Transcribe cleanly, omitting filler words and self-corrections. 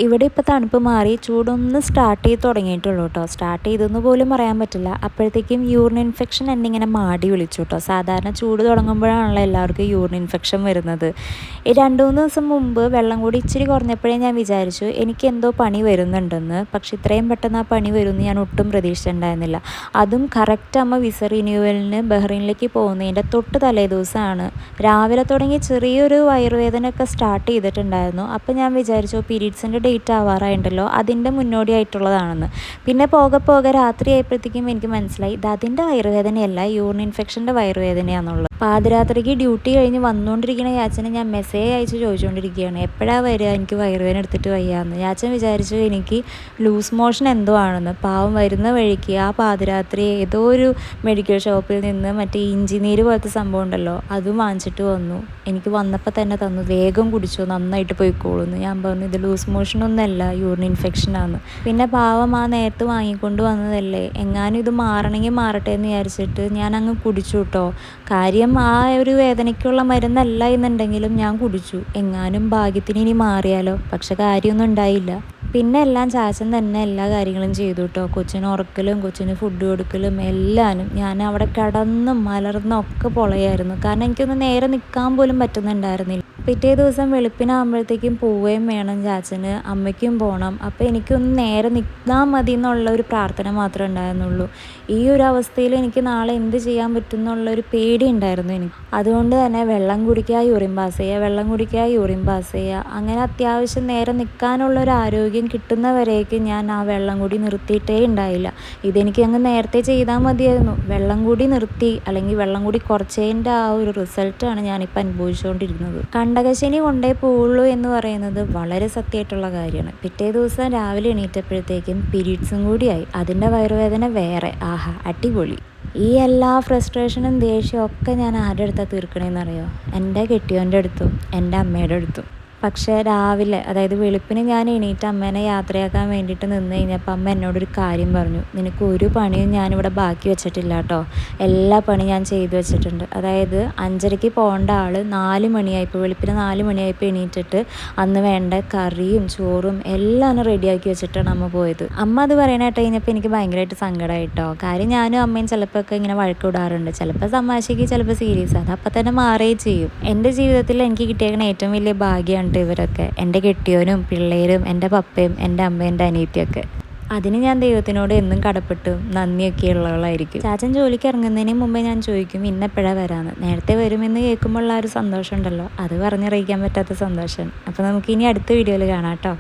ഇവിടെ ഇപ്പോൾ തണുപ്പ് മാറി ചൂടൊന്ന് സ്റ്റാർട്ട് ചെയ്ത് തുടങ്ങിയിട്ടുള്ളൂ കേട്ടോ. സ്റ്റാർട്ട് ചെയ്തെന്ന് പോലും പറയാൻ പറ്റില്ല. അപ്പോഴത്തേക്കും യൂറിൻ ഇൻഫെക്ഷൻ എന്നെ ഇങ്ങനെ മാടി വിളിച്ചു കേട്ടോ. സാധാരണ ചൂട് തുടങ്ങുമ്പോഴാണല്ലോ എല്ലാവർക്കും യൂറിൻ ഇൻഫെക്ഷൻ വരുന്നത്. 2-3 ദിവസം മുമ്പ് വെള്ളം കൂടി ഇച്ചിരി കുറഞ്ഞപ്പോഴേ ഞാൻ വിചാരിച്ചു എനിക്ക് എന്തോ പണി വരുന്നുണ്ടെന്ന്. പക്ഷെ ഇത്രയും പെട്ടെന്ന് ആ പണി വരുമെന്ന് ഞാൻ ഒട്ടും പ്രതീക്ഷിച്ചിട്ടുണ്ടായിരുന്നില്ല. അതും കറക്റ്റ് അമ്മ വിസ റിന്യൂവലിന് ബഹ്റൈനിലേക്ക് പോകുന്നതിൻ്റെ തൊട്ട് തലേ ദിവസമാണ്. രാവിലെ തുടങ്ങി ചെറിയൊരു വയറുവേദനയൊക്കെ സ്റ്റാർട്ട് ചെയ്തിട്ടുണ്ടായിരുന്നു. അപ്പോൾ ഞാൻ വിചാരിച്ചു പീരീഡ്സിൻ്റെ ഡേറ്റ് ആവാറായിട്ടുണ്ടല്ലോ, അതിൻ്റെ മുന്നോടിയായിട്ടുള്ളതാണെന്ന്. പിന്നെ പോകെ പോകെ രാത്രി ആയപ്പോഴത്തേക്കും എനിക്ക് മനസ്സിലായി ഇത് അതിൻ്റെ വയറുവേദനയല്ല, യൂറിൻ ഇൻഫെക്ഷൻ്റെ വയറുവേദനയാണെന്നുള്ളത്. പാതിരാത്രിക്ക് ഡ്യൂട്ടി കഴിഞ്ഞ് വന്നുകൊണ്ടിരിക്കുന്ന യാച്ചനെ ഞാൻ മെസ്സേജ് അയച്ച് ചോദിച്ചുകൊണ്ടിരിക്കുകയാണ് എപ്പോഴാണ് വരിക, എനിക്ക് വയറുവേദന എടുത്തിട്ട് വയ്യാന്ന്. യാച്ചൻ വിചാരിച്ചു എനിക്ക് ലൂസ് മോഷൻ എന്തോ ആണെന്ന്. പാവം വരുന്ന വഴിക്ക് ആ പാതിരാത്രി ഏതോ ഒരു മെഡിക്കൽ ഷോപ്പിൽ നിന്ന് മറ്റേ ഇഞ്ചിനീര് പോലത്തെ സംഭവം ഉണ്ടല്ലോ അതും വാങ്ങിച്ചിട്ട് വന്നു. എനിക്ക് വന്നപ്പോൾ തന്നെ തന്നു, വേഗം കുടിച്ചു, നന്നായിട്ട് പോയിക്കോളൂന്ന്. ഞാൻ പറഞ്ഞു ഇത് ലൂസ് മോഷനൊന്നുമല്ല, യൂറിൻ ഇൻഫെക്ഷനാണ്. പിന്നെ പാവം ആ നേരത്ത് വാങ്ങിക്കൊണ്ട് വന്നതല്ലേ, എങ്ങാനും ഇത് മാറണമെങ്കിൽ മാറട്ടെ എന്ന് വിചാരിച്ചിട്ട് ഞാൻ അങ്ങ് കുടിച്ചു കേട്ടോ. കാര്യം ആ ഒരു വേദനയ്ക്കുള്ള മരുന്നല്ല എന്നുണ്ടെങ്കിലും ഞാൻ കുടിച്ചു, എങ്ങാനും ഭാഗ്യത്തിന് ഇനി മാറിയാലോ. പക്ഷെ കാര്യമൊന്നും ഉണ്ടായില്ല. പിന്നെ എല്ലാം ചാച്ചൻ തന്നെ എല്ലാ കാര്യങ്ങളും ചെയ്തു കേട്ടോ. കൊച്ചിന് ഉറക്കലും കൊച്ചിന് ഫുഡ് കൊടുക്കലും എല്ലാനും ഞാൻ അവിടെ കിടന്നും മലർന്നൊക്കെ പൊളയായിരുന്നു. കാരണം എനിക്കൊന്ന് നേരെ നിൽക്കാൻ പോലും പറ്റുന്നുണ്ടായിരുന്നില്ല. പിറ്റേ ദിവസം വെളുപ്പിനാകുമ്പോഴത്തേക്കും പോവുകയും വേണം ചാച്ചന്, അമ്മയ്ക്കും പോകണം. അപ്പോൾ എനിക്കൊന്ന് നേരെ നിൽക്കാൻ മതി എന്നുള്ള ഒരു പ്രാർത്ഥന മാത്രമേ ഉണ്ടായിരുന്നുള്ളൂ. ഈ ഒരു അവസ്ഥയിൽ എനിക്ക് നാളെ എന്ത് ചെയ്യാൻ പറ്റും എന്നുള്ളൊരു പേടി ഉണ്ടായിരുന്നു എനിക്ക്. അതുകൊണ്ട് തന്നെ വെള്ളം കുടിക്കുക, യൂറിൻ പാസ് ചെയ്യുക, വെള്ളം കുടിക്കുക, യൂറിൻ പാസ് ചെയ്യുക, അങ്ങനെ അത്യാവശ്യം നേരെ നിൽക്കാനുള്ളൊരു ആരോഗ്യം കിട്ടുന്നവരേക്ക് ഞാൻ ആ വെള്ളം കൂടി നിർത്തിയിട്ടേ ഉണ്ടായില്ല. ഇതെനിക്ക് അങ്ങ് നേരത്തെ ചെയ്താൽ മതിയായിരുന്നു. വെള്ളം കൂടി നിർത്തി അല്ലെങ്കിൽ വെള്ളം കൂടി കുറച്ചതിൻ്റെ ആ ഒരു റിസൾട്ടാണ് ഞാനിപ്പോൾ അനുഭവിച്ചുകൊണ്ടിരിക്കുന്നത്. കണ്ടകശനി കൊണ്ടേ പോവുള്ളൂ എന്ന് പറയുന്നത് വളരെ സത്യമായിട്ടുള്ള കാര്യമാണ്. പിറ്റേ ദിവസം രാവിലെ എണീറ്റപ്പോഴത്തേക്കും പീരീഡ്സും കൂടിയായി. അതിൻ്റെ വയറുവേദന വേറെ. ആഹാ, അടിപൊളി. ഈ എല്ലാ ഫ്രസ്ട്രേഷനും ദേഷ്യവും ഒക്കെ ഞാൻ ആരുടെ അടുത്താണ് തീർക്കണേന്നറിയോ? എൻ്റെ കെട്ടിയോൻ്റെ അടുത്തും എൻ്റെ അമ്മയുടെ അടുത്തും. പക്ഷേ രാവിലെ, അതായത് വെളുപ്പിന് ഞാൻ എണീറ്റ് അമ്മേനെ യാത്രയാക്കാൻ വേണ്ടിയിട്ട് നിന്ന് കഴിഞ്ഞപ്പോൾ അമ്മ എന്നോടൊരു കാര്യം പറഞ്ഞു, നിനക്ക് ഒരു പണിയും ഞാനിവിടെ ബാക്കി വെച്ചിട്ടില്ല കേട്ടോ, എല്ലാ പണിയും ഞാൻ ചെയ്തു വെച്ചിട്ടുണ്ട്. അതായത് 5:30 പോകേണ്ട ആൾ 4 മണിയായപ്പോൾ, വെളുപ്പിന് 4 മണിയായപ്പോൾ എണീറ്റിട്ട് അന്ന് വേണ്ട കറിയും ചോറും എല്ലാം റെഡിയാക്കി വെച്ചിട്ടാണ് അമ്മ പോയത്. അമ്മ അത് പറയാനായിട്ട് കഴിഞ്ഞപ്പോൾ എനിക്ക് ഭയങ്കരമായിട്ട് സങ്കടമായിട്ടോ. കാര്യം ഞാനും അമ്മയും ചിലപ്പോൾ ഒക്കെ ഇങ്ങനെ വഴക്കിടാറുണ്ട്, ചിലപ്പോൾ തമാശയ്ക്ക്, ചിലപ്പോൾ സീരിയസ്. അത് അപ്പം തന്നെ മാറുകയും ചെയ്യും. എൻ്റെ ജീവിതത്തിൽ എനിക്ക് കിട്ടിയേക്കുന്ന ഏറ്റവും വലിയ ഭാഗ്യമാണ് ഇവരൊക്കെ, എൻ്റെ കെട്ടിയോനും പിള്ളേരും എൻ്റെ പപ്പയും എൻ്റെ അമ്മയും എൻ്റെ അനിയത്തിയൊക്കെ. അതിന് ഞാൻ ദൈവത്തിനോട് എന്നും കടപ്പെട്ടും നന്ദിയൊക്കെ ഉള്ളവളായിരിക്കും. ചാച്ചൻ ജോലിക്ക് ഇറങ്ങുന്നതിന് മുമ്പേ ഞാൻ ചോദിക്കും ഇന്നെപ്പോഴാണ് വരാമെന്ന്. നേരത്തെ വരുമെന്ന് കേൾക്കുമ്പോൾ ആ ഒരു സന്തോഷം ഉണ്ടല്ലോ, അത് പറഞ്ഞറിയിക്കാൻ പറ്റാത്ത സന്തോഷം. അപ്പോൾ നമുക്ക് ഇനി അടുത്ത വീഡിയോയിൽ കാണാം കേട്ടോ.